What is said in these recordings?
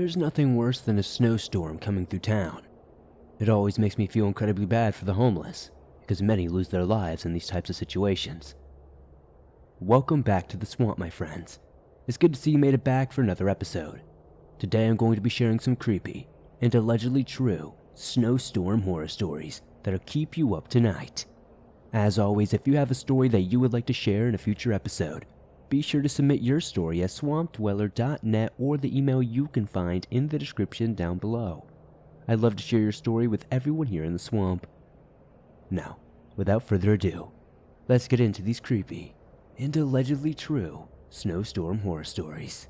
There's nothing worse than a snowstorm coming through town. It always makes me feel incredibly bad for the homeless, because many lose their lives in these types of situations. Welcome back to the swamp, my friends. It's good to see you made it back for another episode. Today I'm going to be sharing some creepy and allegedly true snowstorm horror stories that'll keep you up tonight. As always, if you have a story that you would like to share in a future episode, be sure to submit your story at swampdweller.net or the email you can find in the description down below. I'd love to share your story with everyone here in the swamp. Now, without further ado, let's get into these creepy and allegedly true snowstorm horror stories.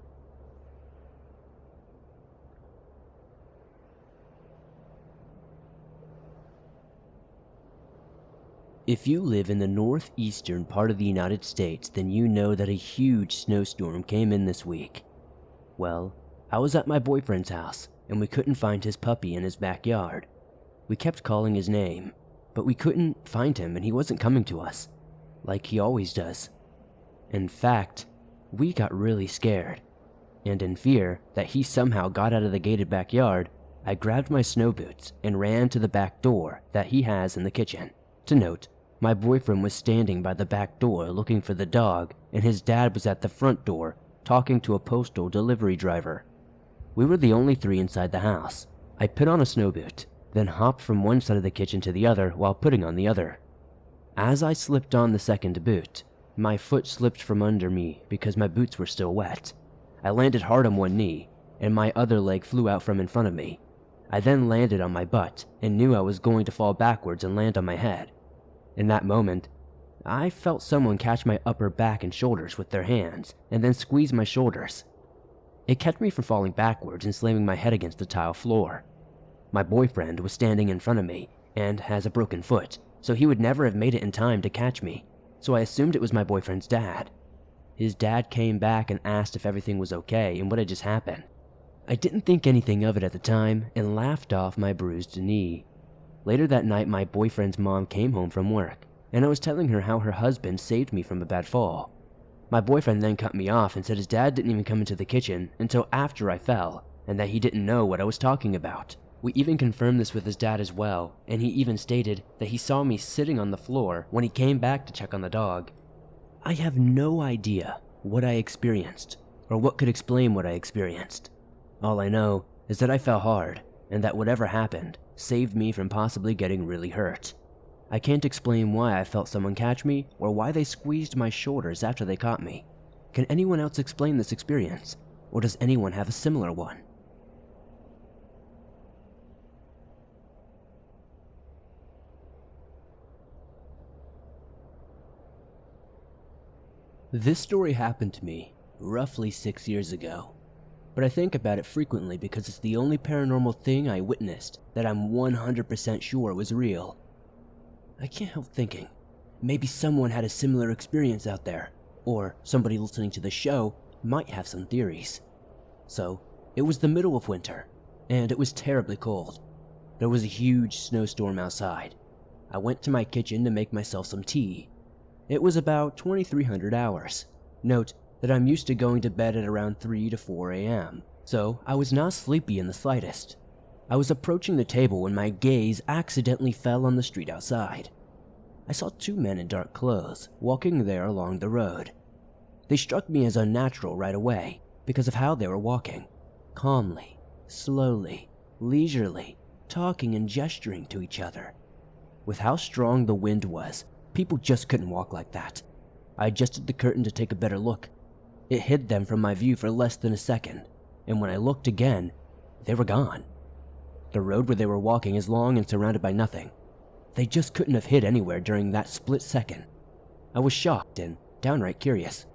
If you live in the northeastern part of the United States, then you know that a huge snowstorm came in this week. Well, I was at my boyfriend's house, and we couldn't find his puppy in his backyard. We kept calling his name, but we couldn't find him, and he wasn't coming to us, like he always does. In fact, we got really scared, and in fear that he somehow got out of the gated backyard, I grabbed my snow boots and ran to the back door that he has in the kitchen. To note, my boyfriend was standing by the back door looking for the dog, and his dad was at the front door talking to a postal delivery driver. We were the only three inside the house. I put on a snow boot, then hopped from one side of the kitchen to the other while putting on the other. As I slipped on the second boot, my foot slipped from under me because my boots were still wet. I landed hard on one knee, and my other leg flew out from in front of me. I then landed on my butt and knew I was going to fall backwards and land on my head. In that moment, I felt someone catch my upper back and shoulders with their hands and then squeeze my shoulders. It kept me from falling backwards and slamming my head against the tile floor. My boyfriend was standing in front of me and has a broken foot, so he would never have made it in time to catch me, so I assumed it was my boyfriend's dad. His dad came back and asked if everything was okay and what had just happened. I didn't think anything of it at the time and laughed off my bruised knee. Later that night, my boyfriend's mom came home from work, and I was telling her how her husband saved me from a bad fall. My boyfriend then cut me off and said his dad didn't even come into the kitchen until after I fell, and that he didn't know what I was talking about. We even confirmed this with his dad as well, and he even stated that he saw me sitting on the floor when he came back to check on the dog. I have no idea what I experienced, or what could explain what I experienced. All I know is that I fell hard, and that whatever happened saved me from possibly getting really hurt. I can't explain why I felt someone catch me, or why they squeezed my shoulders after they caught me. Can anyone else explain this experience, or does anyone have a similar one? This story happened to me roughly 6 years ago. But I think about it frequently because it's the only paranormal thing I witnessed that I'm 100% sure was real. I can't help thinking, maybe someone had a similar experience out there, or somebody listening to the show might have some theories. So, it was the middle of winter, and it was terribly cold. There was a huge snowstorm outside. I went to my kitchen to make myself some tea. It was about 2300 hours. Note that I'm used to going to bed at around 3 to 4 a.m., so I was not sleepy in the slightest. I was approaching the table when my gaze accidentally fell on the street outside. I saw two men in dark clothes walking there along the road. They struck me as unnatural right away because of how they were walking, calmly, slowly, leisurely, talking and gesturing to each other. With how strong the wind was, people just couldn't walk like that. I adjusted the curtain to take a better look. It hid them from my view for less than a second, and when I looked again, they were gone. The road where they were walking is long and surrounded by nothing. They just couldn't have hid anywhere during that split second. I was shocked and downright curious.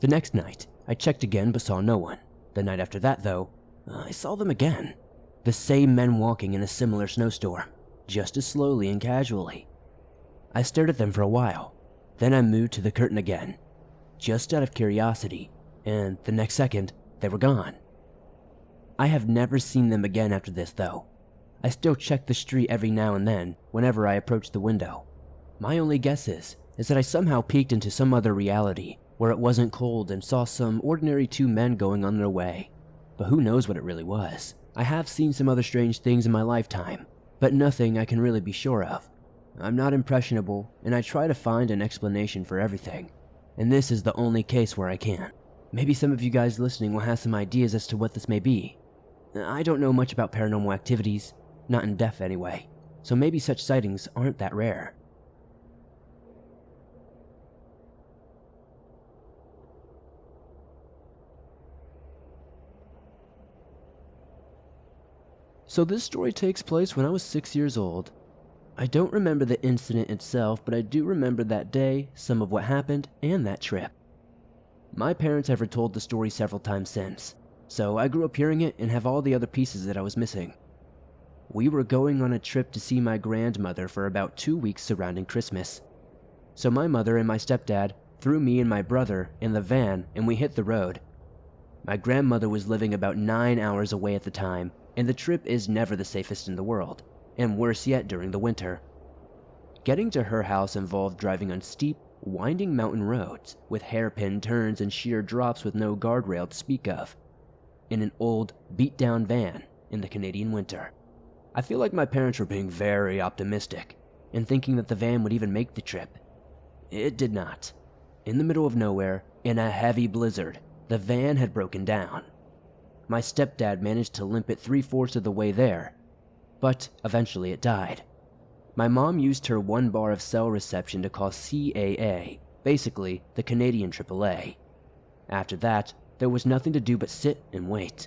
The next night, I checked again but saw no one. The night after that, though, I saw them again. The same men walking in a similar snowstorm, just as slowly and casually. I stared at them for a while, then I moved to the curtain again, just out of curiosity, and the next second, they were gone. I have never seen them again after this, though. I still check the street every now and then whenever I approach the window. My only guess is that I somehow peeked into some other reality where it wasn't cold and saw some ordinary two men going on their way. but who knows what it really was. I have seen some other strange things in my lifetime, but nothing I can really be sure of. I'm not impressionable, and I try to find an explanation for everything, and this is the only case where I can. Maybe some of you guys listening will have some ideas as to what this may be. I don't know much about paranormal activities, not in depth anyway, so maybe such sightings aren't that rare. So this story takes place when I was 6 years old. I don't remember the incident itself, but I do remember that day, some of what happened, and that trip. My parents have retold the story several times since, so I grew up hearing it and have all the other pieces that I was missing. We were going on a trip to see my grandmother for about 2 weeks surrounding Christmas. So my mother and my stepdad threw me and my brother in the van and we hit the road. My grandmother was living about 9 hours away at the time, and the trip is never the safest in the world, and worse yet during the winter. Getting to her house involved driving on steep, winding mountain roads with hairpin turns and sheer drops with no guardrail to speak of, in an old, beat-down van in the Canadian winter. I feel like my parents were being very optimistic and thinking that the van would even make the trip. It did not. In the middle of nowhere, in a heavy blizzard, the van had broken down. My stepdad managed to limp it 3/4 of the way there, but eventually it died. My mom used her 1 bar of cell reception to call CAA, basically the Canadian AAA. After that, there was nothing to do but sit and wait.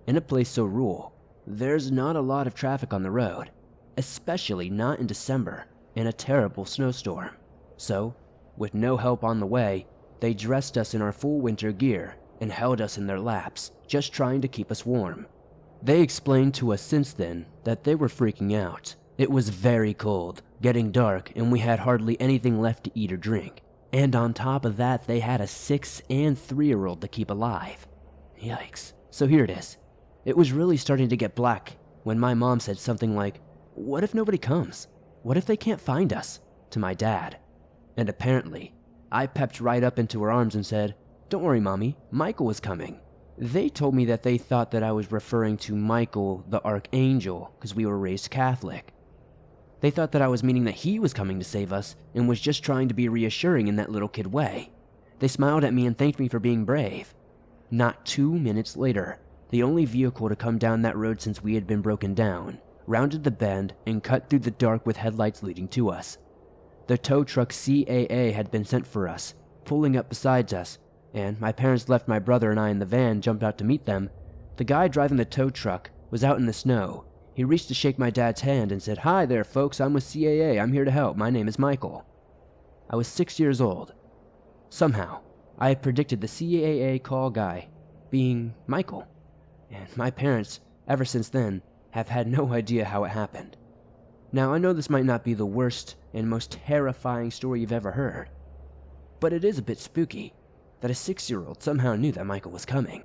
In a place so rural, there's not a lot of traffic on the road, especially not in December in a terrible snowstorm. So, with no help on the way, they dressed us in our full winter gear and held us in their laps, just trying to keep us warm. They explained to us since then that they were freaking out. It was very cold, getting dark, and we had hardly anything left to eat or drink. And on top of that, they had a 6- and 3-year-old to keep alive. Yikes. So here it is. It was really starting to get black when my mom said something like, "What if nobody comes? What if they can't find us?" to my dad. And apparently, I pepped right up into her arms and said, "Don't worry, Mommy, Michael is coming." They told me that they thought that I was referring to Michael the Archangel because we were raised Catholic. They thought that I was meaning that he was coming to save us and was just trying to be reassuring in that little kid way. They smiled at me and thanked me for being brave. Not 2 minutes later, the only vehicle to come down that road since we had been broken down rounded the bend and cut through the dark with headlights leading to us. The tow truck CAA had been sent for us, pulling up beside us, and my parents left my brother and I in the van, jumped out to meet them. The guy driving the tow truck was out in the snow. He reached to shake my dad's hand and said, "Hi there, folks, I'm with CAA. I'm here to help. My name is Michael." I was 6 years old. Somehow, I had predicted the CAA call guy being Michael, and my parents, ever since then, have had no idea how it happened. Now, I know this might not be the worst and most terrifying story you've ever heard, but it is a bit spooky that a 6-year-old somehow knew that Michael was coming.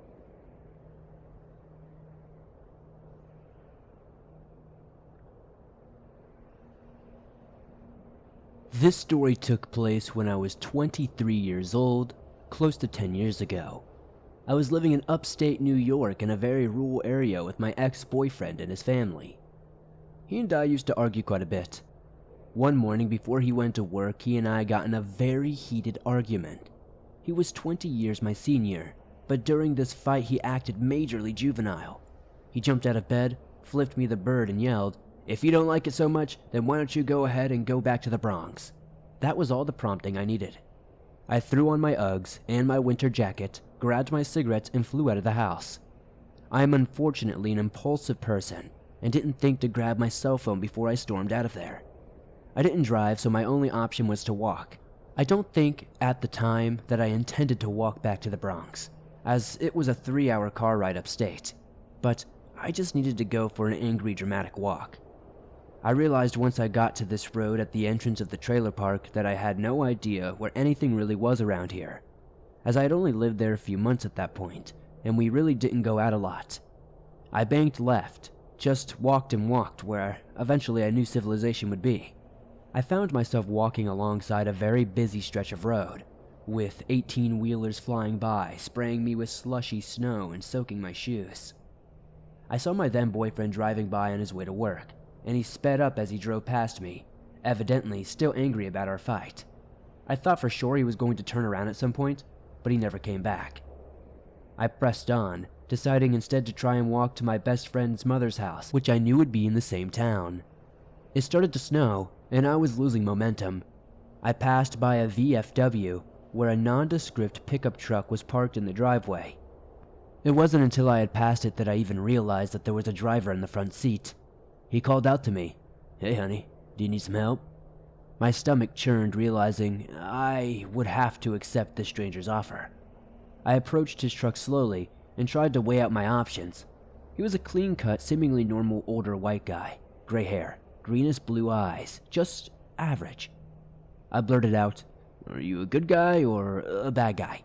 This story took place when I was 23 years old, close to 10 years ago. I was living in upstate New York in a very rural area with my ex-boyfriend and his family. He and I used to argue quite a bit. One morning before he went to work, he and I got in a very heated argument. He was 20 years my senior, but during this fight he acted majorly juvenile. He jumped out of bed, flipped me the bird and yelled, "If you don't like it so much, then why don't you go ahead and go back to the Bronx?" That was all the prompting I needed. I threw on my Uggs and my winter jacket, grabbed my cigarettes, and flew out of the house. I am unfortunately an impulsive person and didn't think to grab my cell phone before I stormed out of there. I didn't drive, so my only option was to walk. I don't think at the time that I intended to walk back to the Bronx, as it was a 3-hour car ride upstate, but I just needed to go for an angry, dramatic walk. I realized once I got to this road at the entrance of the trailer park that I had no idea where anything really was around here, as I had only lived there a few months at that point, and we really didn't go out a lot. I banked left, just walked and walked where eventually I knew civilization would be. I found myself walking alongside a very busy stretch of road, with 18-wheelers flying by, spraying me with slushy snow and soaking my shoes. I saw my then boyfriend driving by on his way to work, and he sped up as he drove past me, evidently still angry about our fight. I thought for sure he was going to turn around at some point, but he never came back. I pressed on, deciding instead to try and walk to my best friend's mother's house, which I knew would be in the same town. It started to snow, and I was losing momentum. I passed by a VFW, where a nondescript pickup truck was parked in the driveway. It wasn't until I had passed it that I even realized that there was a driver in the front seat. He called out to me, "Hey honey, do you need some help?" My stomach churned, realizing I would have to accept this stranger's offer. I approached his truck slowly and tried to weigh out my options. He was a clean-cut, seemingly normal older white guy, gray hair, greenish blue eyes, just average. I blurted out, "Are you a good guy or a bad guy?"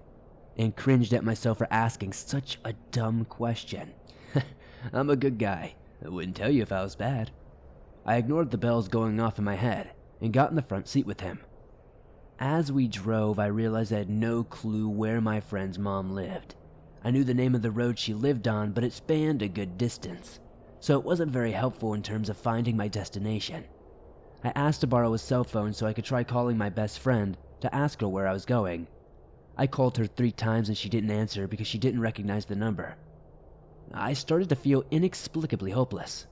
and cringed at myself for asking such a dumb question. "I'm a good guy. I wouldn't tell you if I was bad." I ignored the bells going off in my head and got in the front seat with him. As we drove, I realized I had no clue where my friend's mom lived. I knew the name of the road she lived on, but it spanned a good distance, so it wasn't very helpful in terms of finding my destination. I asked to borrow a cell phone so I could try calling my best friend to ask her where I was going. I called her 3 times and she didn't answer because she didn't recognize the number. I started to feel inexplicably hopeless.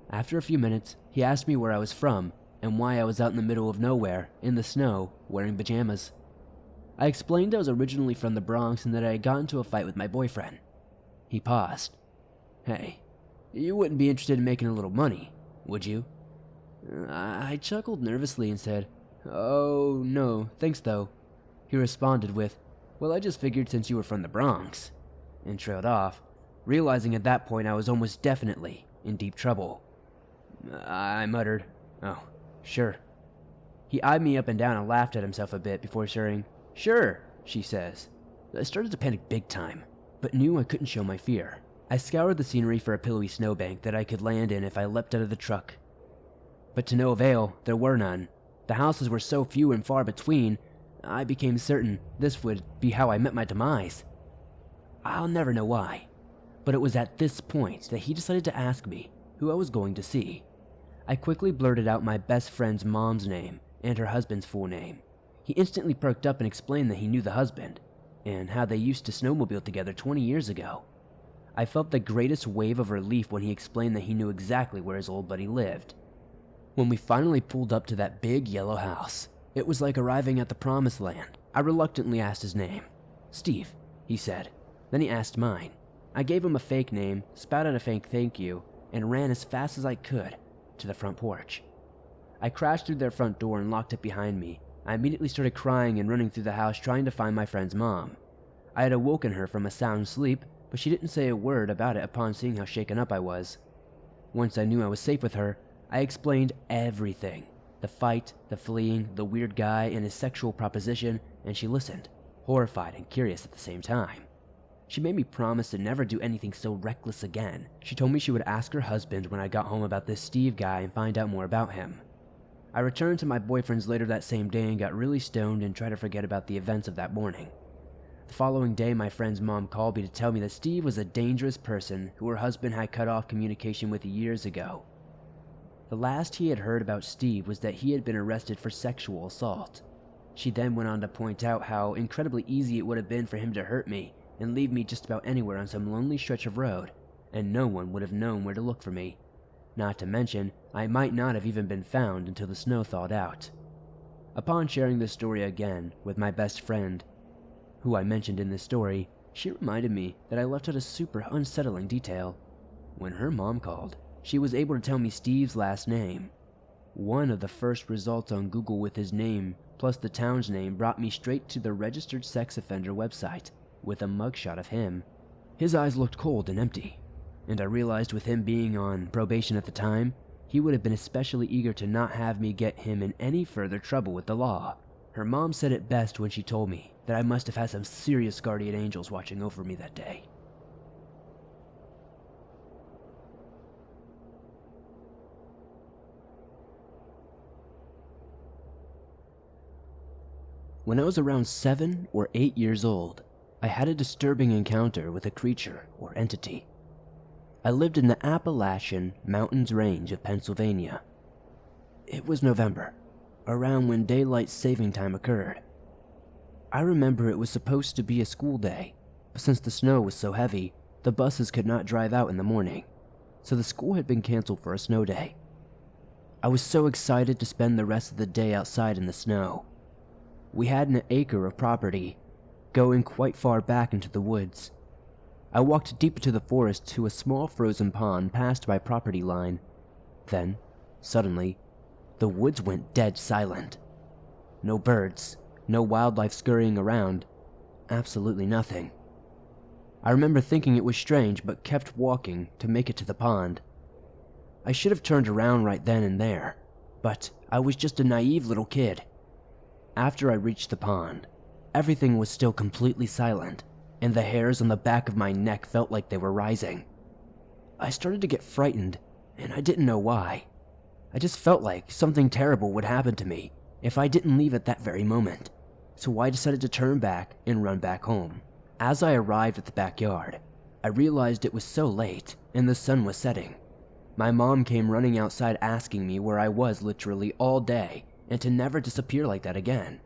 After a few minutes, he asked me where I was from and why I was out in the middle of nowhere, in the snow, wearing pajamas. I explained I was originally from the Bronx and that I had gotten into a fight with my boyfriend. He paused. "Hey, you wouldn't be interested in making a little money, would you?" I chuckled nervously and said, "Oh, no, thanks though." He responded with, "Well, I just figured since you were from the Bronx," and trailed off, realizing at that point I was almost definitely in deep trouble. I muttered, "Oh, sure." He eyed me up and down and laughed at himself a bit before sharing, "Sure," she says. I started to panic big time, but knew I couldn't show my fear. I scoured the scenery for a pillowy snowbank that I could land in if I leapt out of the truck. But to no avail, there were none. The houses were so few and far between, I became certain this would be how I met my demise. I'll never know why, but it was at this point that he decided to ask me who I was going to see. I quickly blurted out my best friend's mom's name and her husband's full name. He instantly perked up and explained that he knew the husband, and how they used to snowmobile together 20 years ago. I felt the greatest wave of relief when he explained that he knew exactly where his old buddy lived. When we finally pulled up to that big yellow house, it was like arriving at the promised land. I reluctantly asked his name. "Steve," he said. Then he asked mine. I gave him a fake name, spat out a fake thank you, and ran as fast as I could to the front porch. I crashed through their front door and locked it behind me. I immediately started crying and running through the house trying to find my friend's mom. I had awoken her from a sound sleep, but she didn't say a word about it upon seeing how shaken up I was. Once I knew I was safe with her, I explained everything. The fight, the fleeing, the weird guy, and his sexual proposition, and she listened, horrified and curious at the same time. She made me promise to never do anything so reckless again. She told me she would ask her husband when I got home about this Steve guy and find out more about him. I returned to my boyfriend's later that same day and got really stoned and tried to forget about the events of that morning. The following day, my friend's mom called me to tell me that Steve was a dangerous person who her husband had cut off communication with years ago. The last he had heard about Steve was that he had been arrested for sexual assault. She then went on to point out how incredibly easy it would have been for him to hurt me and leave me just about anywhere on some lonely stretch of road, and no one would have known where to look for me. Not to mention, I might not have even been found until the snow thawed out. Upon sharing this story again with my best friend, who I mentioned in this story, she reminded me that I left out a super unsettling detail. When her mom called, she was able to tell me Steve's last name. One of the first results on Google with his name plus the town's name brought me straight to the registered sex offender website with a mugshot of him. His eyes looked cold and empty, and I realized with him being on probation at the time, he would have been especially eager to not have me get him in any further trouble with the law. Her mom said it best when she told me that I must have had some serious guardian angels watching over me that day. When I was around 7 or 8 years old, I had a disturbing encounter with a creature or entity. I lived in the Appalachian Mountains range of Pennsylvania. It was November, around when daylight saving time occurred. I remember it was supposed to be a school day, but since the snow was so heavy, the buses could not drive out in the morning, so the school had been canceled for a snow day. I was so excited to spend the rest of the day outside in the snow. We had an acre of property, going quite far back into the woods. I walked deep into the forest to a small frozen pond past my property line. Then, suddenly, the woods went dead silent. No birds, no wildlife scurrying around, absolutely nothing. I remember thinking it was strange, but kept walking to make it to the pond. I should have turned around right then and there, but I was just a naive little kid. After I reached the pond, everything was still completely silent, and the hairs on the back of my neck felt like they were rising. I started to get frightened, and I didn't know why. I just felt like something terrible would happen to me if I didn't leave at that very moment, so I decided to turn back and run back home. As I arrived at the backyard, I realized it was so late and the sun was setting. My mom came running outside asking me where I was literally all day and to never disappear like that again.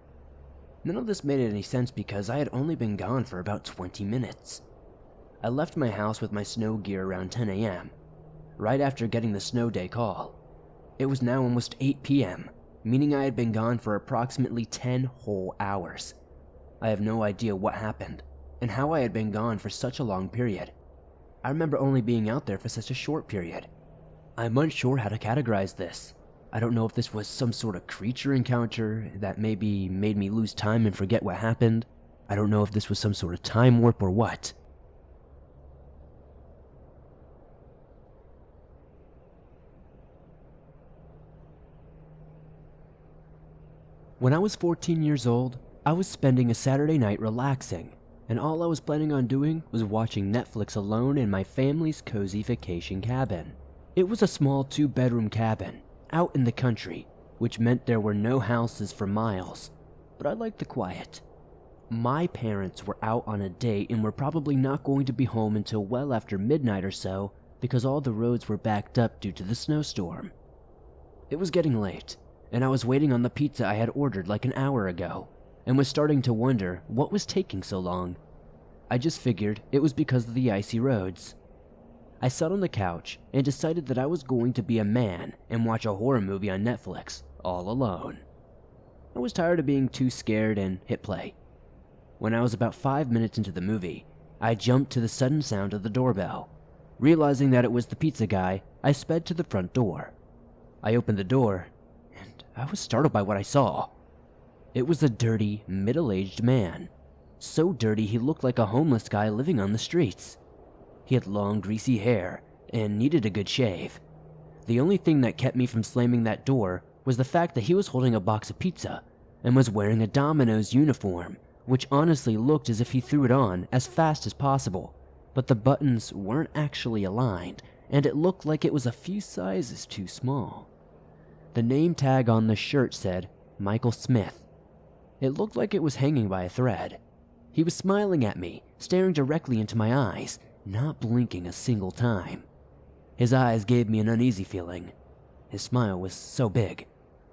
None of this made any sense because I had only been gone for about 20 minutes. I left my house with my snow gear around 10 a.m., right after getting the snow day call. It was now almost 8 p.m., meaning I had been gone for approximately 10 whole hours. I have no idea what happened and how I had been gone for such a long period. I remember only being out there for such a short period. I'm unsure how to categorize this. I don't know if this was some sort of creature encounter that maybe made me lose time and forget what happened. I don't know if this was some sort of time warp or what. When I was 14 years old, I was spending a Saturday night relaxing, and all I was planning on doing was watching Netflix alone in my family's cozy vacation cabin. It was a small 2-bedroom cabin, out in the country, which meant there were no houses for miles, but I liked the quiet. My parents were out on a date and were probably not going to be home until well after midnight or so because all the roads were backed up due to the snowstorm. It was getting late, and I was waiting on the pizza I had ordered like an hour ago, and was starting to wonder what was taking so long. I just figured it was because of the icy roads. I sat on the couch and decided that I was going to be a man and watch a horror movie on Netflix, all alone. I was tired of being too scared and hit play. When I was about 5 minutes into the movie, I jumped to the sudden sound of the doorbell. Realizing that it was the pizza guy, I sped to the front door. I opened the door, and I was startled by what I saw. It was a dirty, middle-aged man. So dirty he looked like a homeless guy living on the streets. He had long, greasy hair and needed a good shave. The only thing that kept me from slamming that door was the fact that he was holding a box of pizza and was wearing a Domino's uniform, which honestly looked as if he threw it on as fast as possible, but the buttons weren't actually aligned, and it looked like it was a few sizes too small. The name tag on the shirt said, Michael Smith. It looked like it was hanging by a thread. He was smiling at me, staring directly into my eyes, not blinking a single time. His eyes gave me an uneasy feeling. His smile was so big,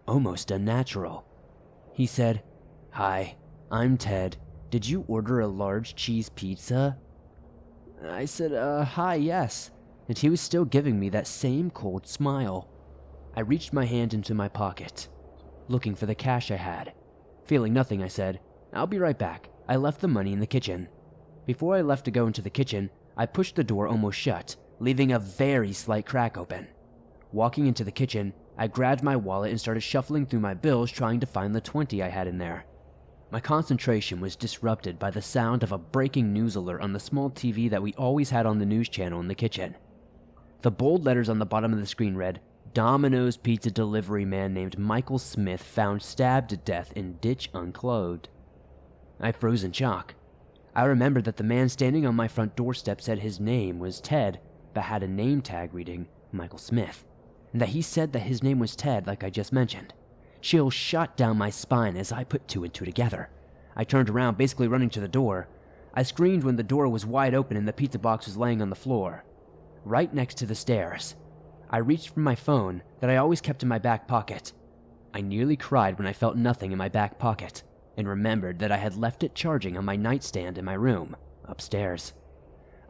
almost unnatural. He said, "Hi, I'm Ted. Did you order a large cheese pizza?" I said, hi, yes, and he was still giving me that same cold smile. I reached my hand into my pocket, looking for the cash I had. Feeling nothing, I said, "I'll be right back." I left the money in the kitchen. Before I left to go into the kitchen, I pushed the door almost shut, leaving a very slight crack open. Walking into the kitchen, I grabbed my wallet and started shuffling through my bills trying to find the 20 I had in there. My concentration was disrupted by the sound of a breaking news alert on the small TV that we always had on the news channel in the kitchen. The bold letters on the bottom of the screen read, "Domino's pizza delivery man named Michael Smith found stabbed to death in ditch unclothed." I froze in shock. I remembered that the man standing on my front doorstep said his name was Ted, but had a name tag reading Michael Smith, and that he said that his name was Ted like I just mentioned. Chills shot down my spine as I put two and two together. I turned around, basically running to the door. I screamed when the door was wide open and the pizza box was laying on the floor, right next to the stairs. I reached for my phone that I always kept in my back pocket. I nearly cried when I felt nothing in my back pocket and remembered that I had left it charging on my nightstand in my room, upstairs.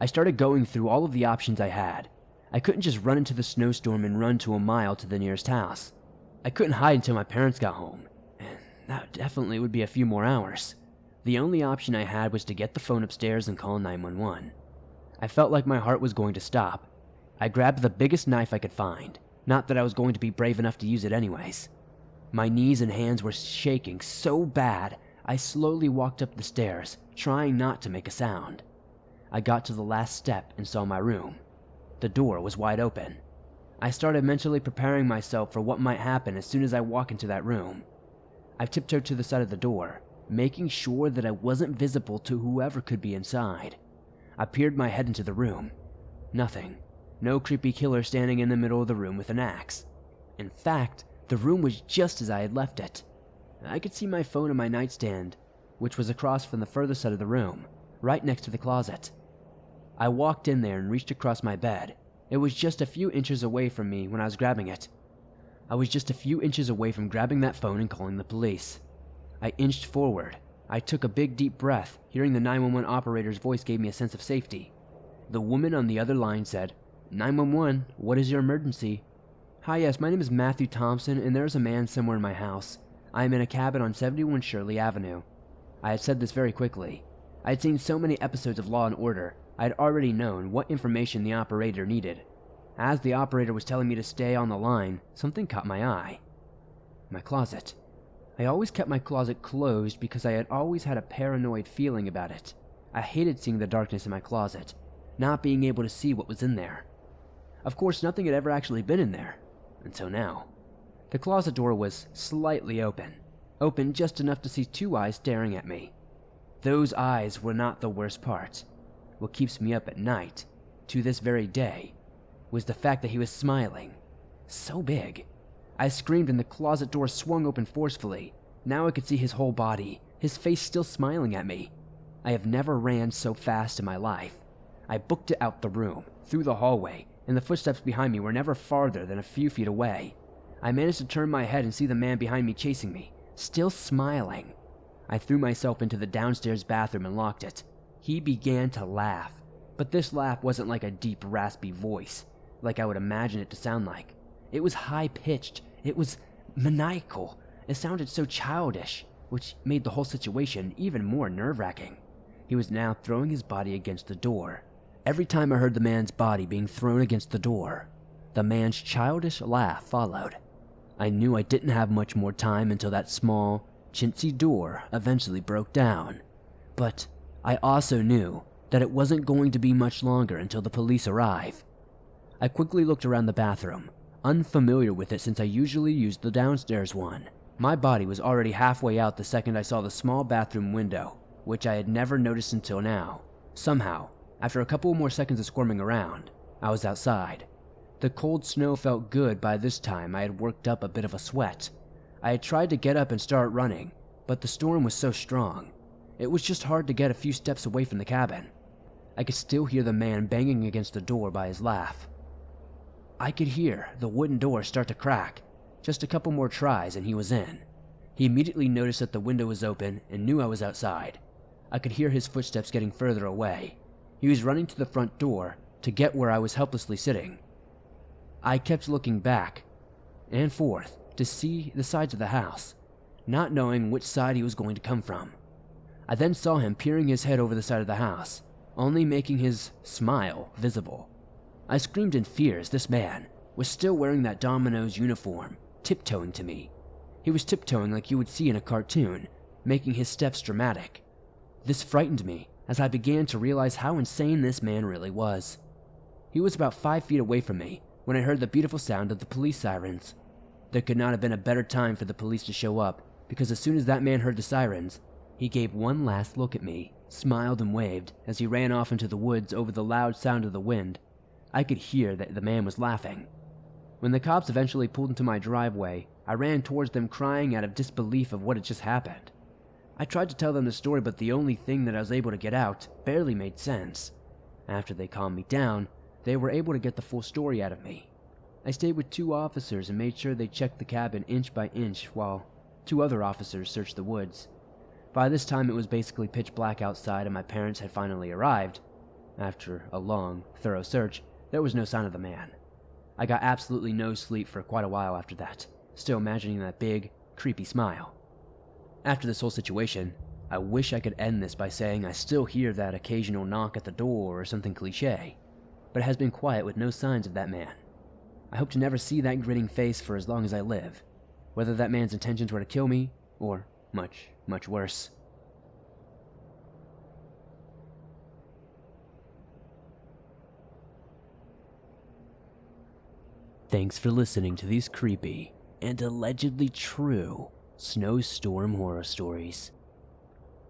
I started going through all of the options I had. I couldn't just run into the snowstorm and run to a mile to the nearest house. I couldn't hide until my parents got home, and that definitely would be a few more hours. The only option I had was to get the phone upstairs and call 911. I felt like my heart was going to stop. I grabbed the biggest knife I could find, not that I was going to be brave enough to use it anyways. My knees and hands were shaking so bad, I slowly walked up the stairs, trying not to make a sound. I got to the last step and saw my room. The door was wide open. I started mentally preparing myself for what might happen as soon as I walk into that room. I tiptoed to the side of the door, making sure that I wasn't visible to whoever could be inside. I peered my head into the room. Nothing. No creepy killer standing in the middle of the room with an axe. In fact, the room was just as I had left it. I could see my phone on my nightstand, which was across from the further side of the room, right next to the closet. I walked in there and reached across my bed. It was just a few inches away from me when I was grabbing it. I was just a few inches away from grabbing that phone and calling the police. I inched forward. I took a big deep breath. Hearing the 911 operator's voice gave me a sense of safety. The woman on the other line said, "911, what is your emergency?" "Hi, yes, my name is Matthew Thompson, and there's a man somewhere in my house. I am in a cabin on 71 Shirley Avenue." I had said this very quickly. I had seen so many episodes of Law & Order, I had already known what information the operator needed. As the operator was telling me to stay on the line, something caught my eye. My closet. I always kept my closet closed because I had always had a paranoid feeling about it. I hated seeing the darkness in my closet, not being able to see what was in there. Of course, nothing had ever actually been in there, until now. The closet door was slightly open just enough to see two eyes staring at me. Those eyes were not the worst part. What keeps me up at night, to this very day, was the fact that he was smiling. So big. I screamed and the closet door swung open forcefully. Now I could see his whole body, his face still smiling at me. I have never ran so fast in my life. I booked it out the room, through the hallway, and the footsteps behind me were never farther than a few feet away. I managed to turn my head and see the man behind me chasing me, still smiling. I threw myself into the downstairs bathroom and locked it. He began to laugh, but this laugh wasn't like a deep, raspy voice, like I would imagine it to sound like. It was high-pitched. It was maniacal. It sounded so childish, which made the whole situation even more nerve-wracking. He was now throwing his body against the door. Every time I heard the man's body being thrown against the door, the man's childish laugh followed. I knew I didn't have much more time until that small, chintzy door eventually broke down. But I also knew that it wasn't going to be much longer until the police arrive. I quickly looked around the bathroom, unfamiliar with it since I usually used the downstairs one. My body was already halfway out the second I saw the small bathroom window, which I had never noticed until now. Somehow, after a couple more seconds of squirming around, I was outside. The cold snow felt good by this time. I had worked up a bit of a sweat. I had tried to get up and start running, but the storm was so strong. It was just hard to get a few steps away from the cabin. I could still hear the man banging against the door by his laugh. I could hear the wooden door start to crack. Just a couple more tries and he was in. He immediately noticed that the window was open and knew I was outside. I could hear his footsteps getting further away. He was running to the front door to get where I was helplessly sitting. I kept looking back and forth to see the sides of the house, not knowing which side he was going to come from. I then saw him peering his head over the side of the house, only making his smile visible. I screamed in fear as this man was still wearing that Domino's uniform, tiptoeing to me. He was tiptoeing like you would see in a cartoon, making his steps dramatic. This frightened me as I began to realize how insane this man really was. He was about 5 feet away from me when I heard the beautiful sound of the police sirens. There could not have been a better time for the police to show up, because as soon as that man heard the sirens, he gave one last look at me, smiled and waved as he ran off into the woods over the loud sound of the wind. I could hear that the man was laughing. When the cops eventually pulled into my driveway, I ran towards them crying out of disbelief of what had just happened. I tried to tell them the story, but the only thing that I was able to get out barely made sense. After they calmed me down, they were able to get the full story out of me. I stayed with 2 officers and made sure they checked the cabin inch by inch while 2 other officers searched the woods. By this time, it was basically pitch black outside and my parents had finally arrived. After a long, thorough search, there was no sign of the man. I got absolutely no sleep for quite a while after that, still imagining that big, creepy smile. After this whole situation, I wish I could end this by saying I still hear that occasional knock at the door or something cliche, but it has been quiet with no signs of that man. I hope to never see that grinning face for as long as I live, whether that man's intentions were to kill me, or much, much worse. Thanks for listening to these creepy and allegedly true snowstorm horror stories.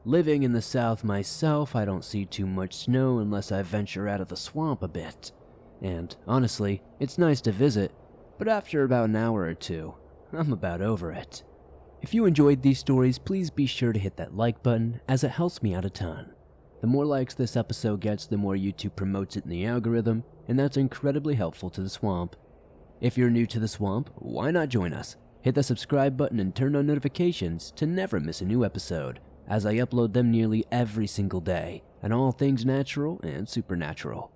Living in the South myself, I don't see too much snow unless I venture out of the swamp a bit. And honestly, it's nice to visit, but after about an hour or 2, I'm about over it. If you enjoyed these stories, please be sure to hit that like button, as it helps me out a ton. The more likes this episode gets, the more YouTube promotes it in the algorithm, and that's incredibly helpful to the swamp. If you're new to the swamp, why not join us? Hit the subscribe button and turn on notifications to never miss a new episode, as I upload them nearly every single day, and all things natural and supernatural.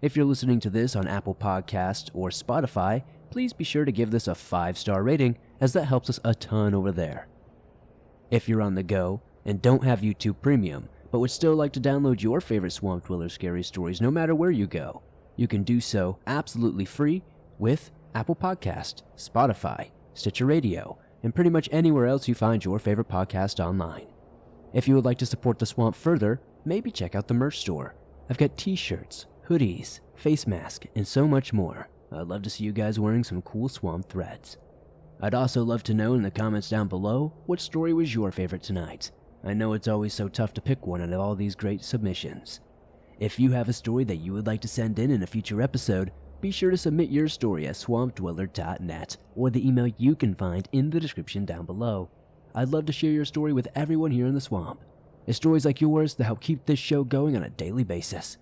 If you're listening to this on Apple Podcasts or Spotify, please be sure to give this a 5-star rating, as that helps us a ton over there. If you're on the go and don't have YouTube Premium, but would still like to download your favorite Swamp Dweller scary stories no matter where you go, you can do so absolutely free with Apple Podcast, Spotify, Stitcher Radio, and pretty much anywhere else you find your favorite podcast online. If you would like to support the swamp further, maybe check out the merch store. I've got t-shirts, hoodies, face masks, and so much more. I'd love to see you guys wearing some cool swamp threads. I'd also love to know in the comments down below what story was your favorite tonight. I know it's always so tough to pick one out of all these great submissions. If you have a story that you would like to send in a future episode, be sure to submit your story at swampdweller.net or the email you can find in the description down below. I'd love to share your story with everyone here in the swamp. It's stories like yours that help keep this show going on a daily basis.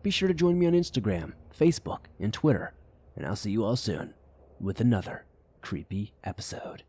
Be sure to join me on Instagram, Facebook, and Twitter, and I'll see you all soon with another creepy episode.